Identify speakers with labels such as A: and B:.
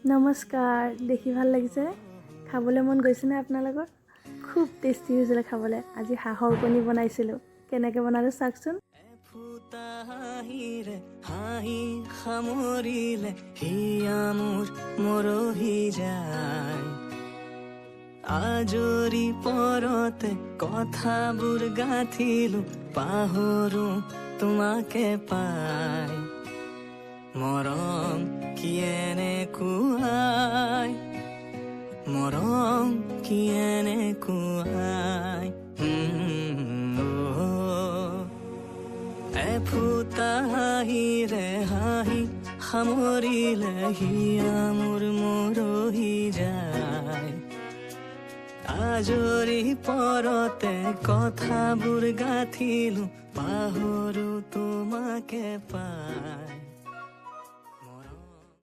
A: নমস্কাৰ, দেখি ভাল লাগিছে। খাবলৈ মন গৈছেনে আপোনালোকৰ? খুব টেষ্টি হৈছিলে খাবলৈ। আজি হাঁহৰ কণী বনাইছিলোঁ। কেনেকৈ বনালোঁ চাওকচোন।
B: হাঁহি সামৰিলে হিয়া মোৰ মৰহি যায়, আজৰি পৰতে কথাবোৰ গাঁঠিলো, পাহৰো তোমাকে পাই। মৰম কি এনেকুৱাই, মৰম কি এনেকুৱাই। এফুটা হাঁহিৰে হাঁহি সামৰিলে হিয়া মোৰ মৰহি যায়, আজৰি পৰতে কথাবোৰ গাঁঠিলো, পাহৰো তোমাকে পাই।